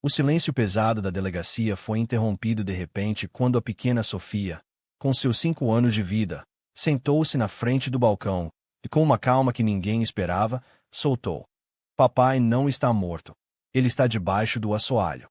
O silêncio pesado da delegacia foi interrompido de repente quando a pequena Sofia, com seus 5 anos de vida, sentou-se na frente do balcão e, com uma calma que ninguém esperava, soltou: "Papai não está morto. Ele está debaixo do assoalho."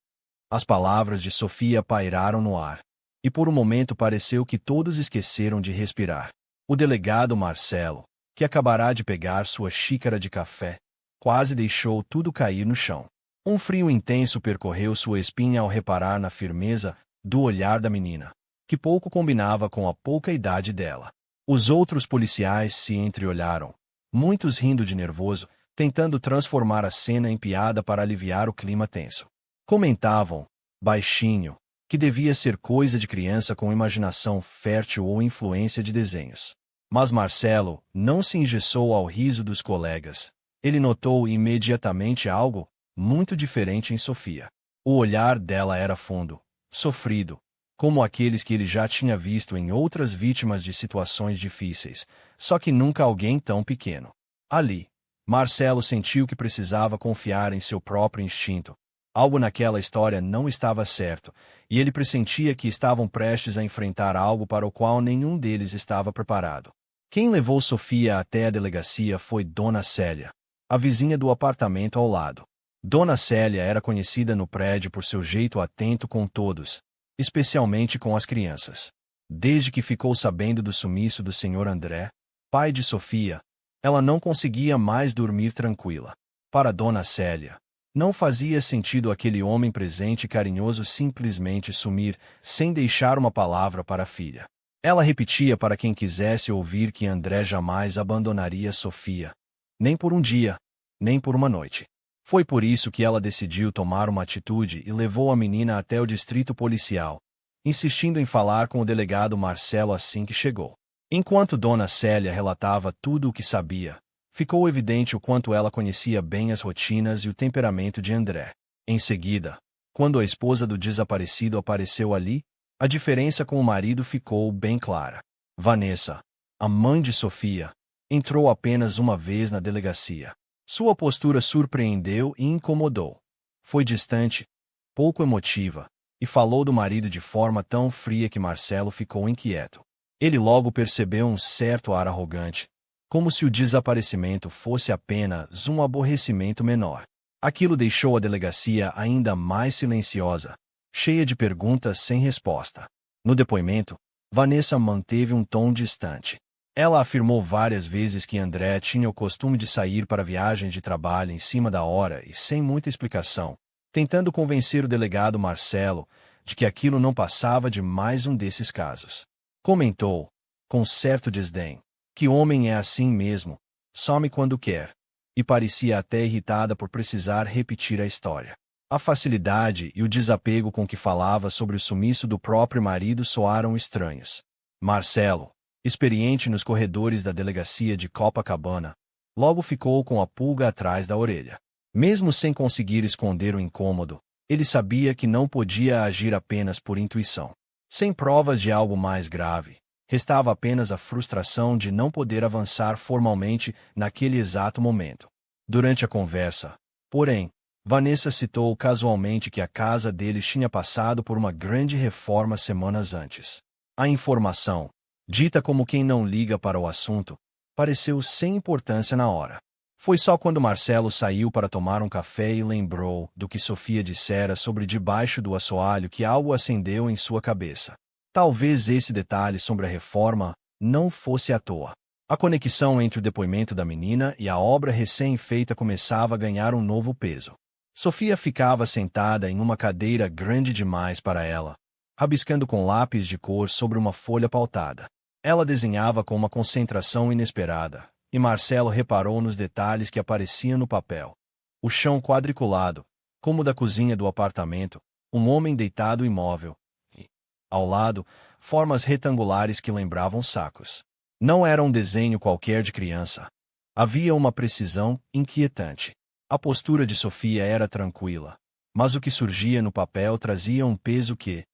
As palavras de Sofia pairaram no ar, e por um momento pareceu que todos esqueceram de respirar. O delegado Marcelo, que acabará de pegar sua xícara de café, quase deixou tudo cair no chão. Um frio intenso percorreu sua espinha ao reparar na firmeza do olhar da menina, que pouco combinava com a pouca idade dela. Os outros policiais se entreolharam, muitos rindo de nervoso, tentando transformar a cena em piada para aliviar o clima tenso. Comentavam, baixinho, que devia ser coisa de criança com imaginação fértil ou influência de desenhos. Mas Marcelo não se engessou ao riso dos colegas. Ele notou imediatamente algo muito diferente em Sofia. O olhar dela era fundo, sofrido, como aqueles que ele já tinha visto em outras vítimas de situações difíceis, só que nunca alguém tão pequeno. Ali, Marcelo sentiu que precisava confiar em seu próprio instinto. Algo naquela história não estava certo, e ele pressentia que estavam prestes a enfrentar algo para o qual nenhum deles estava preparado. Quem levou Sofia até a delegacia foi Dona Célia, a vizinha do apartamento ao lado. Dona Célia era conhecida no prédio por seu jeito atento com todos, especialmente com as crianças. Desde que ficou sabendo do sumiço do Sr. André, pai de Sofia, ela não conseguia mais dormir tranquila. Para Dona Célia, não fazia sentido aquele homem presente e carinhoso simplesmente sumir, sem deixar uma palavra para a filha. Ela repetia para quem quisesse ouvir que André jamais abandonaria Sofia, nem por um dia, nem por uma noite. Foi por isso que ela decidiu tomar uma atitude e levou a menina até o distrito policial, insistindo em falar com o delegado Marcelo assim que chegou. Enquanto Dona Célia relatava tudo o que sabia, ficou evidente o quanto ela conhecia bem as rotinas e o temperamento de André. Em seguida, quando a esposa do desaparecido apareceu ali, a diferença com o marido ficou bem clara. Vanessa, a mãe de Sofia, entrou apenas uma vez na delegacia. Sua postura surpreendeu e incomodou. Foi distante, pouco emotiva, e falou do marido de forma tão fria que Marcelo ficou inquieto. Ele logo percebeu um certo ar arrogante, como se o desaparecimento fosse apenas um aborrecimento menor. Aquilo deixou a delegacia ainda mais silenciosa, cheia de perguntas sem resposta. No depoimento, Vanessa manteve um tom distante. Ela afirmou várias vezes que André tinha o costume de sair para viagens de trabalho em cima da hora e sem muita explicação, tentando convencer o delegado Marcelo de que aquilo não passava de mais um desses casos. Comentou, com certo desdém, que homem é assim mesmo, some quando quer, e parecia até irritada por precisar repetir a história. A facilidade e o desapego com que falava sobre o sumiço do próprio marido soaram estranhos. Marcelo, experiente nos corredores da delegacia de Copacabana, logo ficou com a pulga atrás da orelha. Mesmo sem conseguir esconder o incômodo, ele sabia que não podia agir apenas por intuição. Sem provas de algo mais grave, restava apenas a frustração de não poder avançar formalmente naquele exato momento. Durante a conversa, porém, Vanessa citou casualmente que a casa deles tinha passado por uma grande reforma semanas antes. A informação, dita como quem não liga para o assunto, pareceu sem importância na hora. Foi só quando Marcelo saiu para tomar um café e lembrou do que Sofia dissera sobre debaixo do assoalho que algo acendeu em sua cabeça. Talvez esse detalhe sobre a reforma não fosse à toa. A conexão entre o depoimento da menina e a obra recém-feita começava a ganhar um novo peso. Sofia ficava sentada em uma cadeira grande demais para ela, rabiscando com lápis de cor sobre uma folha pautada. Ela desenhava com uma concentração inesperada, e Marcelo reparou nos detalhes que apareciam no papel. O chão quadriculado, como o da cozinha do apartamento, um homem deitado imóvel, e, ao lado, formas retangulares que lembravam sacos. Não era um desenho qualquer de criança. Havia uma precisão inquietante. A postura de Sofia era tranquila, mas o que surgia no papel trazia um peso que,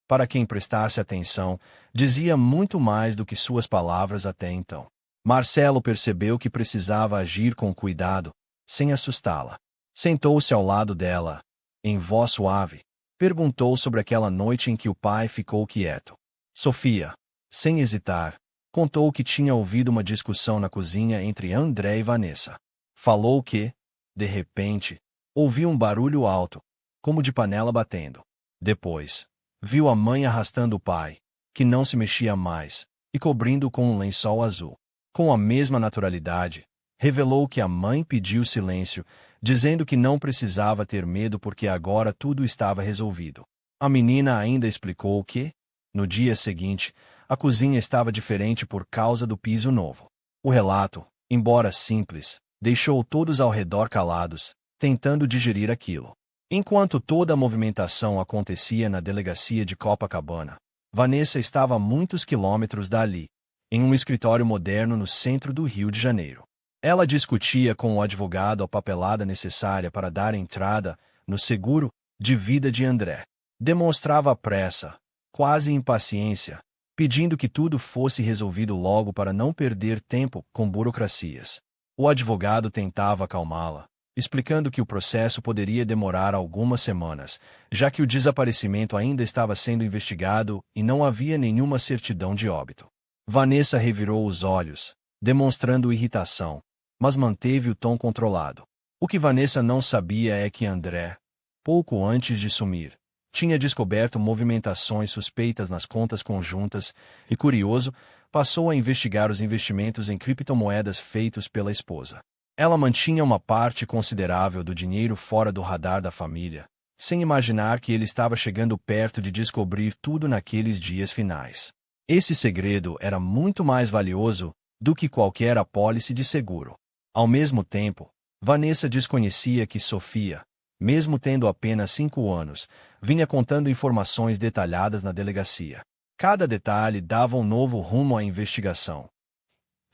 para quem prestasse atenção, dizia muito mais do que suas palavras até então. Marcelo percebeu que precisava agir com cuidado, sem assustá-la. Sentou-se ao lado dela, em voz suave, perguntou sobre aquela noite em que o pai ficou quieto. Sofia, sem hesitar, contou que tinha ouvido uma discussão na cozinha entre André e Vanessa. Falou que, de repente, ouviu um barulho alto, como de panela batendo. Depois, viu a mãe arrastando o pai, que não se mexia mais, e cobrindo-o com um lençol azul. Com a mesma naturalidade, revelou que a mãe pediu silêncio, dizendo que não precisava ter medo porque agora tudo estava resolvido. A menina ainda explicou que, no dia seguinte, a cozinha estava diferente por causa do piso novo. O relato, embora simples, deixou todos ao redor calados, tentando digerir aquilo. Enquanto toda a movimentação acontecia na delegacia de Copacabana, Vanessa estava a muitos quilômetros dali, em um escritório moderno no centro do Rio de Janeiro. Ela discutia com o advogado a papelada necessária para dar entrada no seguro de vida de André. Demonstrava pressa, quase impaciência, pedindo que tudo fosse resolvido logo para não perder tempo com burocracias. O advogado tentava acalmá-la, explicando que o processo poderia demorar algumas semanas, já que o desaparecimento ainda estava sendo investigado e não havia nenhuma certidão de óbito. Vanessa revirou os olhos, demonstrando irritação, mas manteve o tom controlado. O que Vanessa não sabia é que André, pouco antes de sumir, tinha descoberto movimentações suspeitas nas contas conjuntas e, curioso, passou a investigar os investimentos em criptomoedas feitos pela esposa. Ela mantinha uma parte considerável do dinheiro fora do radar da família, sem imaginar que ele estava chegando perto de descobrir tudo naqueles dias finais. Esse segredo era muito mais valioso do que qualquer apólice de seguro. Ao mesmo tempo, Vanessa desconhecia que Sofia, mesmo tendo apenas 5 anos, vinha contando informações detalhadas na delegacia. Cada detalhe dava um novo rumo à investigação.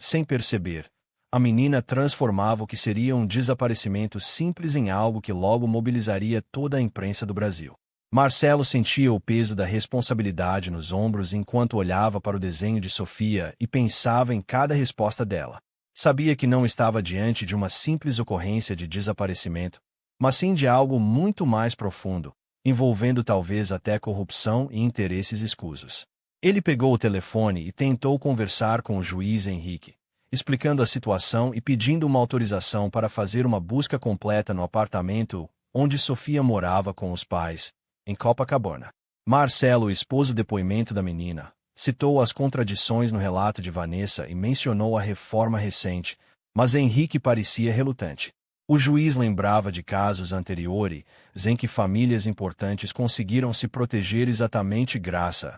Sem perceber, a menina transformava o que seria um desaparecimento simples em algo que logo mobilizaria toda a imprensa do Brasil. Marcelo sentia o peso da responsabilidade nos ombros enquanto olhava para o desenho de Sofia e pensava em cada resposta dela. Sabia que não estava diante de uma simples ocorrência de desaparecimento, mas sim de algo muito mais profundo, envolvendo talvez até corrupção e interesses escusos. Ele pegou o telefone e tentou conversar com o juiz Henrique, explicando a situação e pedindo uma autorização para fazer uma busca completa no apartamento onde Sofia morava com os pais, em Copacabana. Marcelo expôs o depoimento da menina, citou as contradições no relato de Vanessa e mencionou a reforma recente, mas Henrique parecia relutante. O juiz lembrava de casos anteriores em que famílias importantes conseguiram se proteger exatamente graças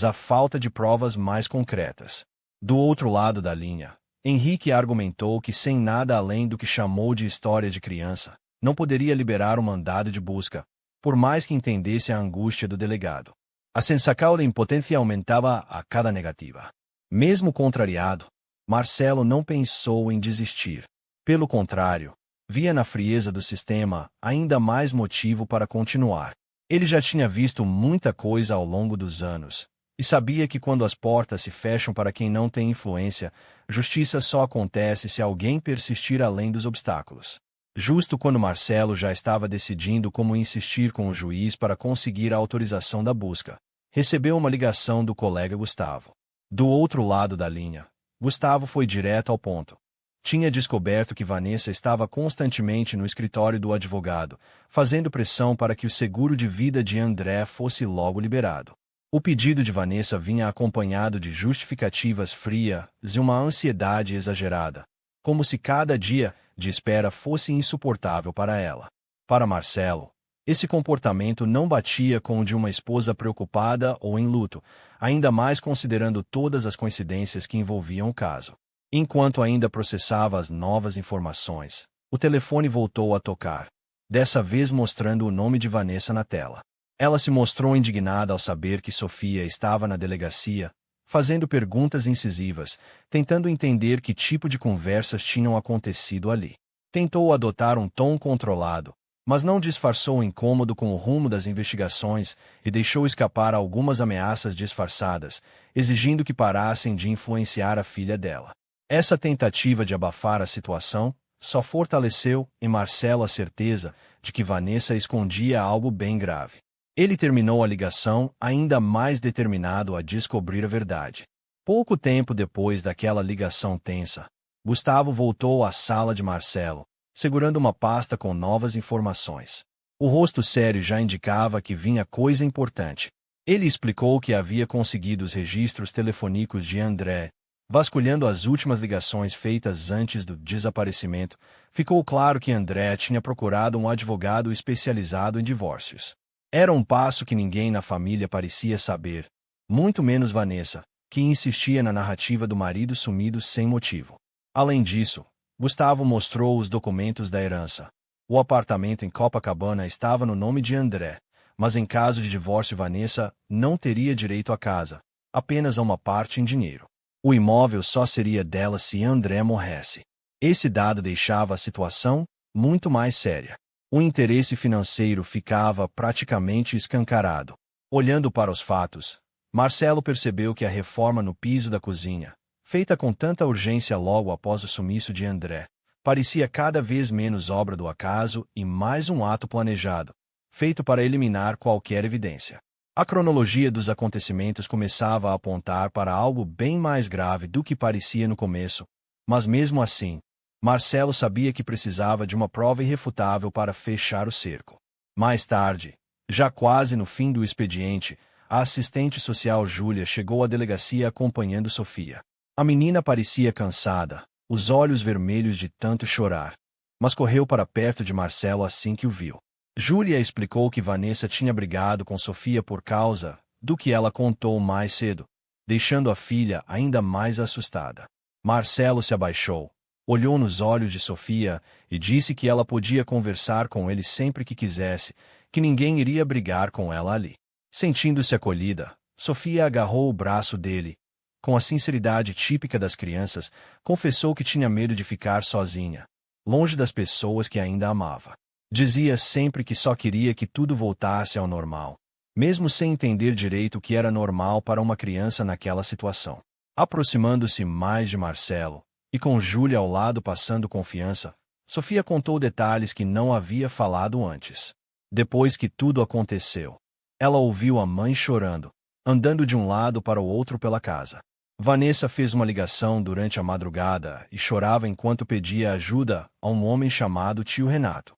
à falta de provas mais concretas. Do outro lado da linha, Henrique argumentou que sem nada além do que chamou de história de criança, não poderia liberar o mandado de busca, por mais que entendesse a angústia do delegado. A sensação da impotência aumentava a cada negativa. Mesmo contrariado, Marcelo não pensou em desistir. Pelo contrário, via na frieza do sistema ainda mais motivo para continuar. Ele já tinha visto muita coisa ao longo dos anos, e sabia que quando as portas se fecham para quem não tem influência, justiça só acontece se alguém persistir além dos obstáculos. Justo quando Marcelo já estava decidindo como insistir com o juiz para conseguir a autorização da busca, recebeu uma ligação do colega Gustavo. Do outro lado da linha, Gustavo foi direto ao ponto. Tinha descoberto que Vanessa estava constantemente no escritório do advogado, fazendo pressão para que o seguro de vida de André fosse logo liberado. O pedido de Vanessa vinha acompanhado de justificativas frias e uma ansiedade exagerada, como se cada dia de espera fosse insuportável para ela. Para Marcelo, esse comportamento não batia com o de uma esposa preocupada ou em luto, ainda mais considerando todas as coincidências que envolviam o caso. Enquanto ainda processava as novas informações, o telefone voltou a tocar, dessa vez mostrando o nome de Vanessa na tela. Ela se mostrou indignada ao saber que Sofia estava na delegacia, fazendo perguntas incisivas, tentando entender que tipo de conversas tinham acontecido ali. Tentou adotar um tom controlado, mas não disfarçou o incômodo com o rumo das investigações e deixou escapar algumas ameaças disfarçadas, exigindo que parassem de influenciar a filha dela. Essa tentativa de abafar a situação só fortaleceu em Marcelo a certeza de que Vanessa escondia algo bem grave. Ele terminou a ligação ainda mais determinado a descobrir a verdade. Pouco tempo depois daquela ligação tensa, Gustavo voltou à sala de Marcelo, segurando uma pasta com novas informações. O rosto sério já indicava que vinha coisa importante. Ele explicou que havia conseguido os registros telefônicos de André. Vasculhando as últimas ligações feitas antes do desaparecimento, ficou claro que André tinha procurado um advogado especializado em divórcios. Era um passo que ninguém na família parecia saber, muito menos Vanessa, que insistia na narrativa do marido sumido sem motivo. Além disso, Gustavo mostrou os documentos da herança. O apartamento em Copacabana estava no nome de André, mas em caso de divórcio Vanessa não teria direito à casa, apenas a uma parte em dinheiro. O imóvel só seria dela se André morresse. Esse dado deixava a situação muito mais séria. O interesse financeiro ficava praticamente escancarado. Olhando para os fatos, Marcelo percebeu que a reforma no piso da cozinha, feita com tanta urgência logo após o sumiço de André, parecia cada vez menos obra do acaso e mais um ato planejado, feito para eliminar qualquer evidência. A cronologia dos acontecimentos começava a apontar para algo bem mais grave do que parecia no começo, mas mesmo assim, Marcelo sabia que precisava de uma prova irrefutável para fechar o cerco. Mais tarde, já quase no fim do expediente, a assistente social Júlia chegou à delegacia acompanhando Sofia. A menina parecia cansada, os olhos vermelhos de tanto chorar, mas correu para perto de Marcelo assim que o viu. Júlia explicou que Vanessa tinha brigado com Sofia por causa do que ela contou mais cedo, deixando a filha ainda mais assustada. Marcelo se abaixou, olhou nos olhos de Sofia e disse que ela podia conversar com ele sempre que quisesse, que ninguém iria brigar com ela ali. Sentindo-se acolhida, Sofia agarrou o braço dele. Com a sinceridade típica das crianças, confessou que tinha medo de ficar sozinha, longe das pessoas que ainda amava. Dizia sempre que só queria que tudo voltasse ao normal, mesmo sem entender direito o que era normal para uma criança naquela situação. Aproximando-se mais de Marcelo, e com Júlia ao lado passando confiança, Sofia contou detalhes que não havia falado antes. Depois que tudo aconteceu, ela ouviu a mãe chorando, andando de um lado para o outro pela casa. Vanessa fez uma ligação durante a madrugada e chorava enquanto pedia ajuda a um homem chamado tio Renato.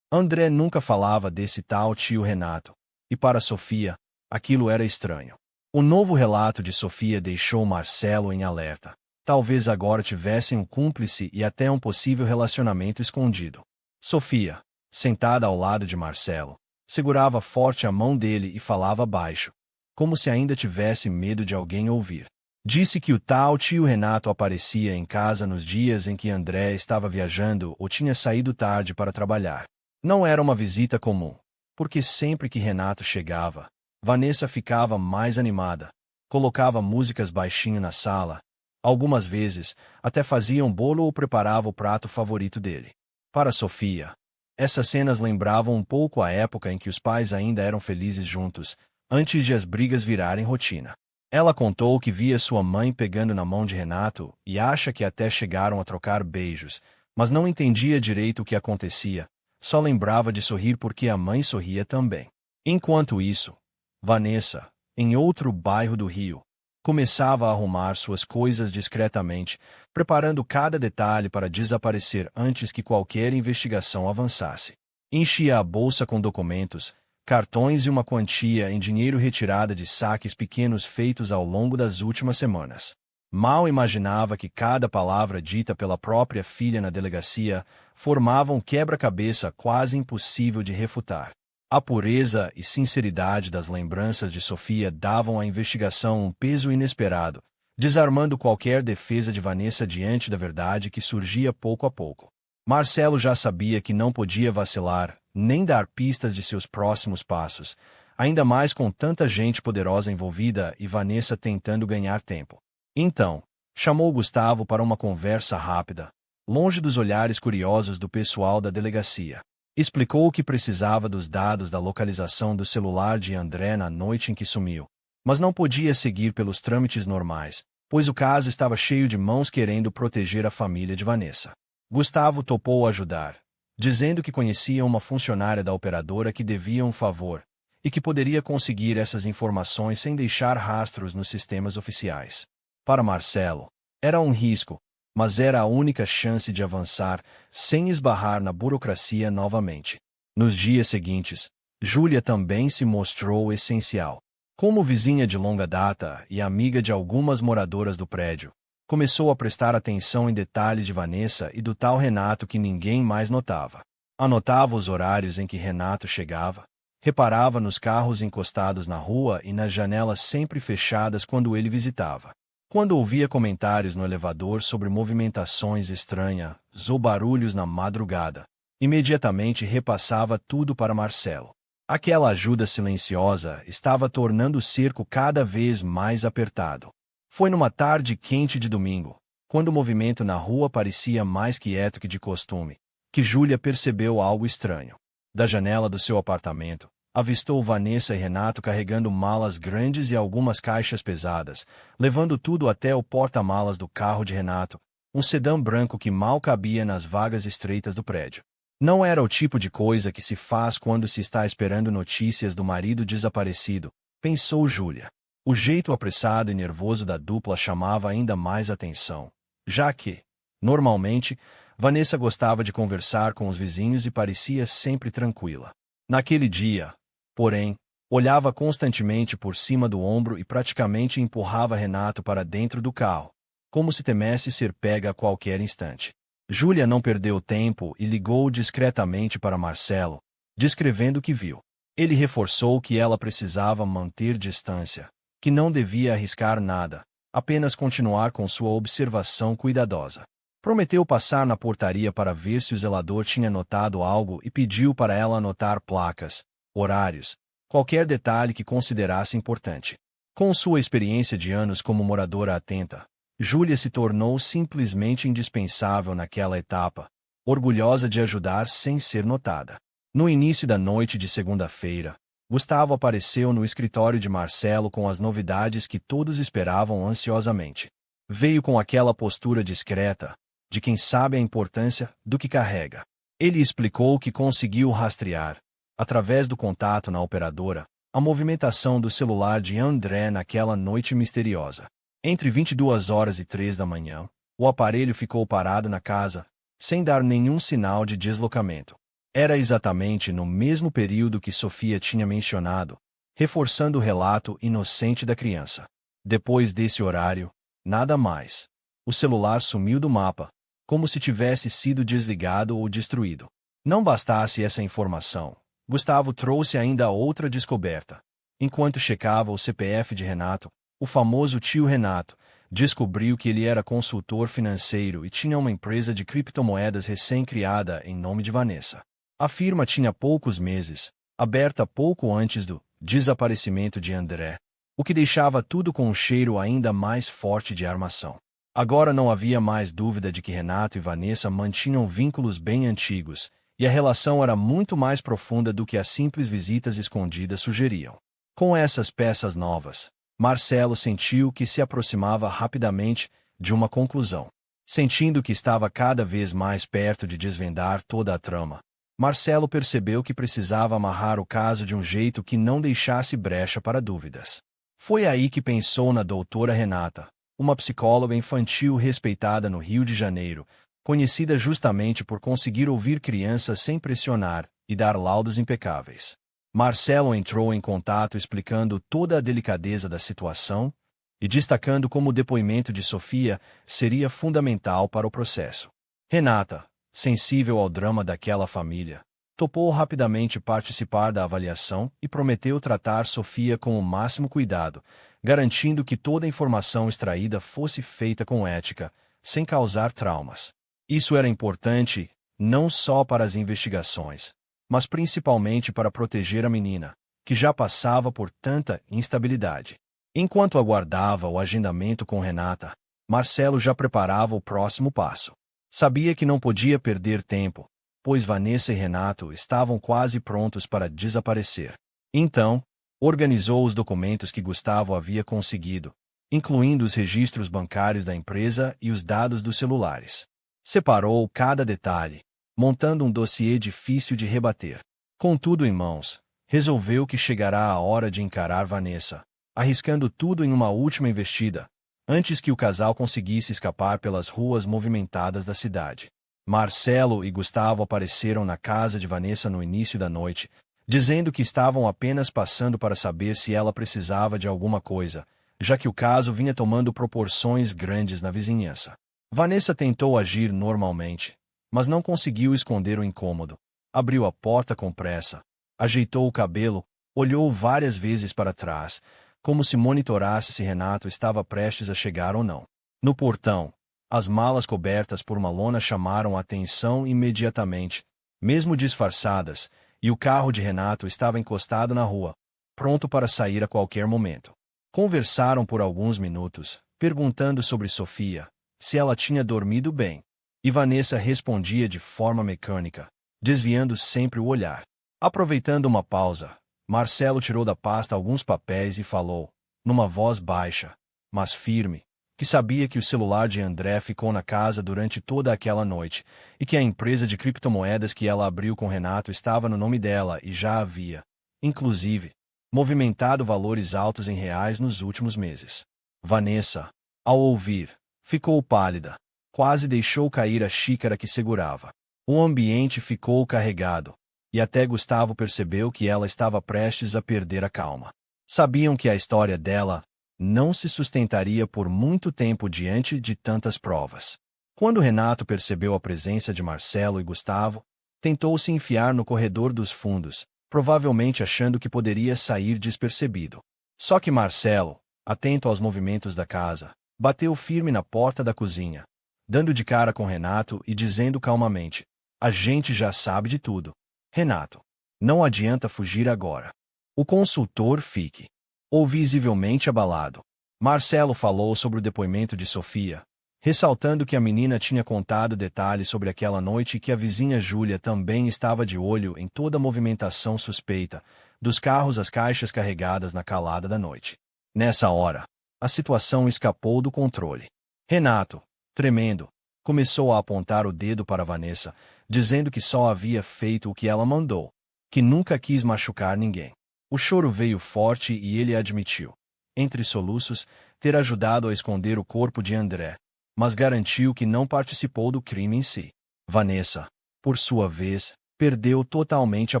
André nunca falava desse tal tio Renato, e para Sofia, aquilo era estranho. O novo relato de Sofia deixou Marcelo em alerta. Talvez agora tivessem um cúmplice e até um possível relacionamento escondido. Sofia, sentada ao lado de Marcelo, segurava forte a mão dele e falava baixo, como se ainda tivesse medo de alguém ouvir. Disse que o tal tio Renato aparecia em casa nos dias em que André estava viajando ou tinha saído tarde para trabalhar. Não era uma visita comum, porque sempre que Renato chegava, Vanessa ficava mais animada, colocava músicas baixinho na sala. Algumas vezes, até fazia um bolo ou preparava o prato favorito dele. Para Sofia, essas cenas lembravam um pouco a época em que os pais ainda eram felizes juntos, antes de as brigas virarem rotina. Ela contou que via sua mãe pegando na mão de Renato e acha que até chegaram a trocar beijos, mas não entendia direito o que acontecia, só lembrava de sorrir porque a mãe sorria também. Enquanto isso, Vanessa, em outro bairro do Rio, começava a arrumar suas coisas discretamente, preparando cada detalhe para desaparecer antes que qualquer investigação avançasse. Enchia a bolsa com documentos, cartões e uma quantia em dinheiro retirada de saques pequenos feitos ao longo das últimas semanas. Mal imaginava que cada palavra dita pela própria filha na delegacia formava um quebra-cabeça quase impossível de refutar. A pureza e sinceridade das lembranças de Sofia davam à investigação um peso inesperado, desarmando qualquer defesa de Vanessa diante da verdade que surgia pouco a pouco. Marcelo já sabia que não podia vacilar, nem dar pistas de seus próximos passos, ainda mais com tanta gente poderosa envolvida e Vanessa tentando ganhar tempo. Então, chamou Gustavo para uma conversa rápida, longe dos olhares curiosos do pessoal da delegacia. Explicou que precisava dos dados da localização do celular de André na noite em que sumiu, mas não podia seguir pelos trâmites normais, pois o caso estava cheio de mãos querendo proteger a família de Vanessa. Gustavo topou ajudar, dizendo que conhecia uma funcionária da operadora que devia um favor e que poderia conseguir essas informações sem deixar rastros nos sistemas oficiais. Para Marcelo, era um risco, mas era a única chance de avançar sem esbarrar na burocracia novamente. Nos dias seguintes, Júlia também se mostrou essencial. Como vizinha de longa data e amiga de algumas moradoras do prédio, começou a prestar atenção em detalhes de Vanessa e do tal Renato que ninguém mais notava. Anotava os horários em que Renato chegava, reparava nos carros encostados na rua e nas janelas sempre fechadas quando ele visitava. Quando ouvia comentários no elevador sobre movimentações estranhas ou barulhos na madrugada, imediatamente repassava tudo para Marcelo. Aquela ajuda silenciosa estava tornando o cerco cada vez mais apertado. Foi numa tarde quente de domingo, quando o movimento na rua parecia mais quieto que de costume, que Júlia percebeu algo estranho. Da janela do seu apartamento, avistou Vanessa e Renato carregando malas grandes e algumas caixas pesadas, levando tudo até o porta-malas do carro de Renato, um sedã branco que mal cabia nas vagas estreitas do prédio. Não era o tipo de coisa que se faz quando se está esperando notícias do marido desaparecido, pensou Júlia. O jeito apressado e nervoso da dupla chamava ainda mais atenção, já que, normalmente, Vanessa gostava de conversar com os vizinhos e parecia sempre tranquila. Naquele dia, porém, olhava constantemente por cima do ombro e praticamente empurrava Renato para dentro do carro, como se temesse ser pega a qualquer instante. Júlia não perdeu tempo e ligou discretamente para Marcelo, descrevendo o que viu. Ele reforçou que ela precisava manter distância, que não devia arriscar nada, apenas continuar com sua observação cuidadosa. Prometeu passar na portaria para ver se o zelador tinha notado algo e pediu para ela anotar placas, horários, qualquer detalhe que considerasse importante. Com sua experiência de anos como moradora atenta, Júlia se tornou simplesmente indispensável naquela etapa, orgulhosa de ajudar sem ser notada. No início da noite de segunda-feira, Gustavo apareceu no escritório de Marcelo com as novidades que todos esperavam ansiosamente. Veio com aquela postura discreta, de quem sabe a importância do que carrega. Ele explicou que conseguiu rastrear, através do contato na operadora, a movimentação do celular de André naquela noite misteriosa. Entre 22 horas e 3 da manhã, o aparelho ficou parado na casa, sem dar nenhum sinal de deslocamento. Era exatamente no mesmo período que Sofia tinha mencionado, reforçando o relato inocente da criança. Depois desse horário, nada mais. O celular sumiu do mapa, como se tivesse sido desligado ou destruído. Não bastasse essa informação, Gustavo trouxe ainda outra descoberta. Enquanto checava o CPF de Renato, o famoso tio Renato descobriu que ele era consultor financeiro e tinha uma empresa de criptomoedas recém-criada em nome de Vanessa. A firma tinha poucos meses, aberta pouco antes do desaparecimento de André, o que deixava tudo com um cheiro ainda mais forte de armação. Agora não havia mais dúvida de que Renato e Vanessa mantinham vínculos bem antigos, e a relação era muito mais profunda do que as simples visitas escondidas sugeriam. Com essas peças novas, Marcelo sentiu que se aproximava rapidamente de uma conclusão. Sentindo que estava cada vez mais perto de desvendar toda a trama, Marcelo percebeu que precisava amarrar o caso de um jeito que não deixasse brecha para dúvidas. Foi aí que pensou na doutora Renata, uma psicóloga infantil respeitada no Rio de Janeiro, conhecida justamente por conseguir ouvir crianças sem pressionar e dar laudos impecáveis. Marcelo entrou em contato explicando toda a delicadeza da situação e destacando como o depoimento de Sofia seria fundamental para o processo. Renata, sensível ao drama daquela família, topou rapidamente participar da avaliação e prometeu tratar Sofia com o máximo cuidado, garantindo que toda a informação extraída fosse feita com ética, sem causar traumas. Isso era importante, não só para as investigações, mas principalmente para proteger a menina, que já passava por tanta instabilidade. Enquanto aguardava o agendamento com Renata, Marcelo já preparava o próximo passo. Sabia que não podia perder tempo, pois Vanessa e Renato estavam quase prontos para desaparecer. Então, organizou os documentos que Gustavo havia conseguido, incluindo os registros bancários da empresa e os dados dos celulares. Separou cada detalhe, montando um dossiê difícil de rebater. Com tudo em mãos, resolveu que chegará a hora de encarar Vanessa, arriscando tudo em uma última investida, antes que o casal conseguisse escapar pelas ruas movimentadas da cidade. Marcelo e Gustavo apareceram na casa de Vanessa no início da noite, dizendo que estavam apenas passando para saber se ela precisava de alguma coisa, já que o caso vinha tomando proporções grandes na vizinhança. Vanessa tentou agir normalmente, mas não conseguiu esconder o incômodo. Abriu a porta com pressa, ajeitou o cabelo, olhou várias vezes para trás, como se monitorasse se Renato estava prestes a chegar ou não. No portão, as malas cobertas por uma lona chamaram a atenção imediatamente, mesmo disfarçadas, e o carro de Renato estava encostado na rua, pronto para sair a qualquer momento. Conversaram por alguns minutos, perguntando sobre Sofia, se ela tinha dormido bem, e Vanessa respondia de forma mecânica, desviando sempre o olhar. Aproveitando uma pausa, Marcelo tirou da pasta alguns papéis e falou, numa voz baixa, mas firme, que sabia que o celular de André ficou na casa durante toda aquela noite, e que a empresa de criptomoedas que ela abriu com Renato estava no nome dela e já havia, inclusive, movimentado valores altos em reais nos últimos meses. Vanessa, ao ouvir, ficou pálida, quase deixou cair a xícara que segurava. O ambiente ficou carregado, e até Gustavo percebeu que ela estava prestes a perder a calma. Sabiam que a história dela não se sustentaria por muito tempo diante de tantas provas. Quando Renato percebeu a presença de Marcelo e Gustavo, tentou se enfiar no corredor dos fundos, provavelmente achando que poderia sair despercebido. Só que Marcelo, atento aos movimentos da casa, bateu firme na porta da cozinha, dando de cara com Renato e dizendo calmamente, "A gente já sabe de tudo. Renato, não adianta fugir agora." O consultor fique. Ou visivelmente abalado. Marcelo falou sobre o depoimento de Sofia, ressaltando que a menina tinha contado detalhes sobre aquela noite e que a vizinha Júlia também estava de olho em toda a movimentação suspeita, dos carros às caixas carregadas na calada da noite. Nessa hora, a situação escapou do controle. Renato, tremendo, começou a apontar o dedo para Vanessa, dizendo que só havia feito o que ela mandou, que nunca quis machucar ninguém. O choro veio forte e ele admitiu, entre soluços, ter ajudado a esconder o corpo de André, mas garantiu que não participou do crime em si. Vanessa, por sua vez, perdeu totalmente a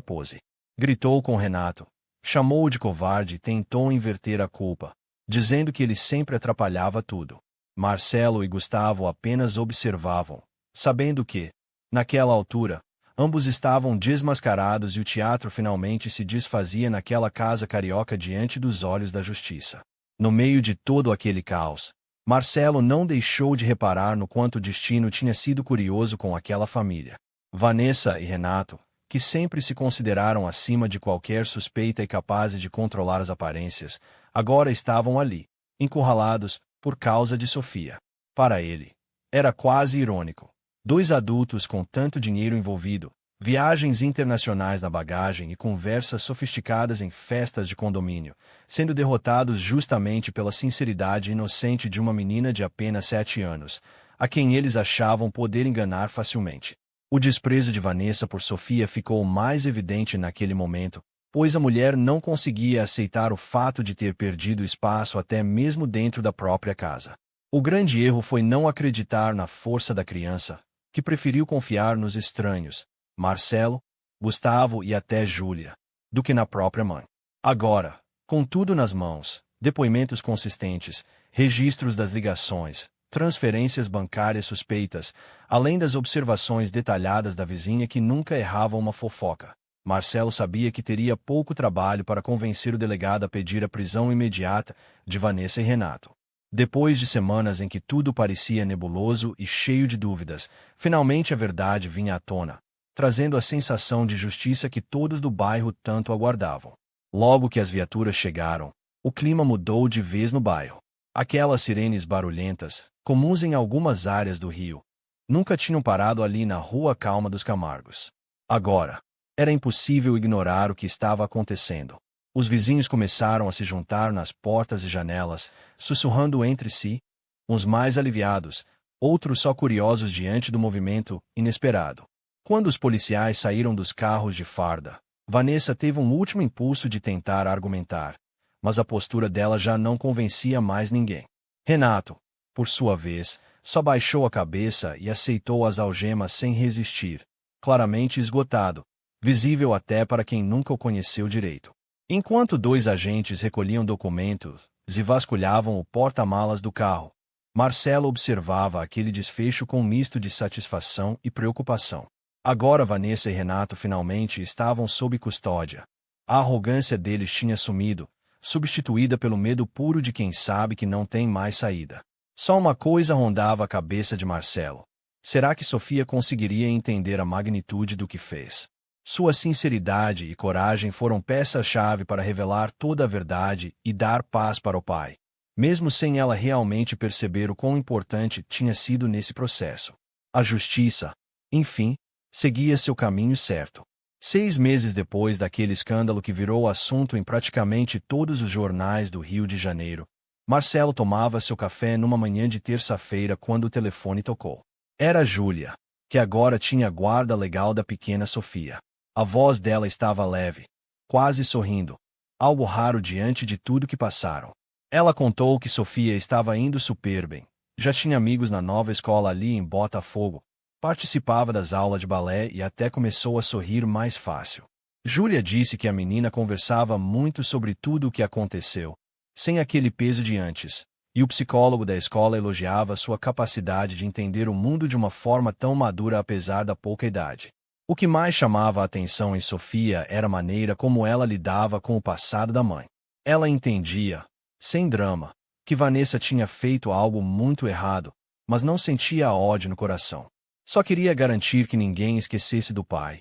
pose. Gritou com Renato, chamou-o de covarde e tentou inverter a culpa, dizendo que ele sempre atrapalhava tudo. Marcelo e Gustavo apenas observavam, sabendo que, naquela altura, ambos estavam desmascarados e o teatro finalmente se desfazia naquela casa carioca diante dos olhos da justiça. No meio de todo aquele caos, Marcelo não deixou de reparar no quanto o destino tinha sido curioso com aquela família. Vanessa e Renato, que sempre se consideraram acima de qualquer suspeita e capazes de controlar as aparências, agora estavam ali, encurralados, por causa de Sofia. Para ele, era quase irônico. Dois adultos com tanto dinheiro envolvido, viagens internacionais na bagagem e conversas sofisticadas em festas de condomínio, sendo derrotados justamente pela sinceridade inocente de uma menina de apenas 7 anos, a quem eles achavam poder enganar facilmente. O desprezo de Vanessa por Sofia ficou mais evidente naquele momento, pois a mulher não conseguia aceitar o fato de ter perdido espaço até mesmo dentro da própria casa. O grande erro foi não acreditar na força da criança, que preferiu confiar nos estranhos, Marcelo, Gustavo e até Júlia, do que na própria mãe. Agora, com tudo nas mãos, depoimentos consistentes, registros das ligações, transferências bancárias suspeitas, além das observações detalhadas da vizinha que nunca errava uma fofoca, Marcelo sabia que teria pouco trabalho para convencer o delegado a pedir a prisão imediata de Vanessa e Renato. Depois de semanas em que tudo parecia nebuloso e cheio de dúvidas, finalmente a verdade vinha à tona, trazendo a sensação de justiça que todos do bairro tanto aguardavam. Logo que as viaturas chegaram, o clima mudou de vez no bairro. Aquelas sirenes barulhentas, comuns em algumas áreas do Rio, nunca tinham parado ali na Rua Calma dos Camargos. Agora, era impossível ignorar o que estava acontecendo. Os vizinhos começaram a se juntar nas portas e janelas, sussurrando entre si, uns mais aliviados, outros só curiosos diante do movimento inesperado. Quando os policiais saíram dos carros de farda, Vanessa teve um último impulso de tentar argumentar, mas a postura dela já não convencia mais ninguém. Renato, por sua vez, só baixou a cabeça e aceitou as algemas sem resistir, claramente esgotado, visível até para quem nunca o conheceu direito. Enquanto dois agentes recolhiam documentos e vasculhavam o porta-malas do carro, Marcelo observava aquele desfecho com um misto de satisfação e preocupação. Agora Vanessa e Renato finalmente estavam sob custódia. A arrogância deles tinha sumido, substituída pelo medo puro de quem sabe que não tem mais saída. Só uma coisa rondava a cabeça de Marcelo. Será que Sofia conseguiria entender a magnitude do que fez? Sua sinceridade e coragem foram peça-chave para revelar toda a verdade e dar paz para o pai, mesmo sem ela realmente perceber o quão importante tinha sido nesse processo. A justiça, enfim, seguia seu caminho certo. 6 meses depois daquele escândalo que virou assunto em praticamente todos os jornais do Rio de Janeiro, Marcelo tomava seu café numa manhã de terça-feira quando o telefone tocou. Era Júlia, que agora tinha a guarda legal da pequena Sofia. A voz dela estava leve, quase sorrindo, algo raro diante de tudo que passaram. Ela contou que Sofia estava indo super bem, já tinha amigos na nova escola ali em Botafogo, participava das aulas de balé e até começou a sorrir mais fácil. Júlia disse que a menina conversava muito sobre tudo o que aconteceu, sem aquele peso de antes, e o psicólogo da escola elogiava sua capacidade de entender o mundo de uma forma tão madura apesar da pouca idade. O que mais chamava a atenção em Sofia era a maneira como ela lidava com o passado da mãe. Ela entendia, sem drama, que Vanessa tinha feito algo muito errado, mas não sentia ódio no coração. Só queria garantir que ninguém esquecesse do pai,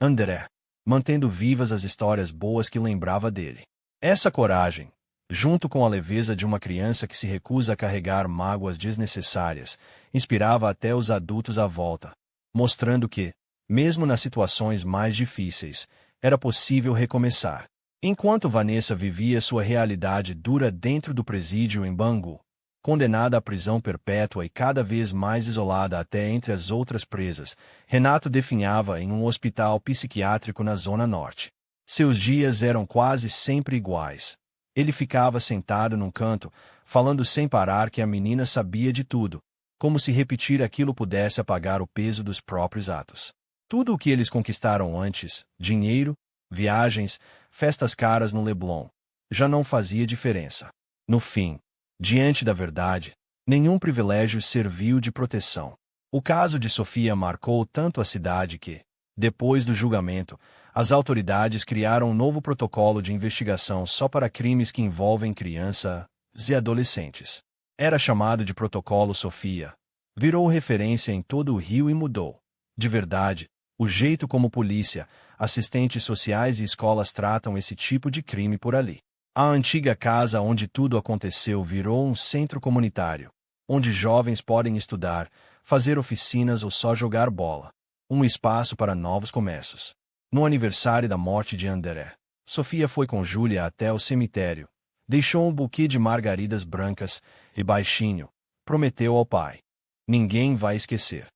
André, mantendo vivas as histórias boas que lembrava dele. Essa coragem, junto com a leveza de uma criança que se recusa a carregar mágoas desnecessárias, inspirava até os adultos à volta, mostrando que, mesmo nas situações mais difíceis, era possível recomeçar. Enquanto Vanessa vivia sua realidade dura dentro do presídio em Bangu, condenada à prisão perpétua e cada vez mais isolada até entre as outras presas, Renato definhava em um hospital psiquiátrico na Zona Norte. Seus dias eram quase sempre iguais. Ele ficava sentado num canto, falando sem parar que a menina sabia de tudo, como se repetir aquilo pudesse apagar o peso dos próprios atos. Tudo o que eles conquistaram antes, dinheiro, viagens, festas caras no Leblon, já não fazia diferença. No fim, diante da verdade, nenhum privilégio serviu de proteção. O caso de Sofia marcou tanto a cidade que, depois do julgamento, as autoridades criaram um novo protocolo de investigação só para crimes que envolvem crianças e adolescentes. Era chamado de Protocolo Sofia. Virou referência em todo o Rio e mudou, de verdade, o jeito como polícia, assistentes sociais e escolas tratam esse tipo de crime por ali. A antiga casa onde tudo aconteceu virou um centro comunitário, onde jovens podem estudar, fazer oficinas ou só jogar bola. Um espaço para novos começos. No aniversário da morte de André, Sofia foi com Júlia até o cemitério, deixou um buquê de margaridas brancas e baixinho, prometeu ao pai: ninguém vai esquecer.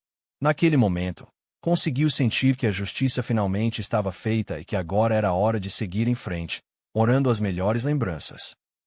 Naquele momento, conseguiu sentir que a justiça finalmente estava feita e que agora era a hora de seguir em frente, orando as melhores lembranças.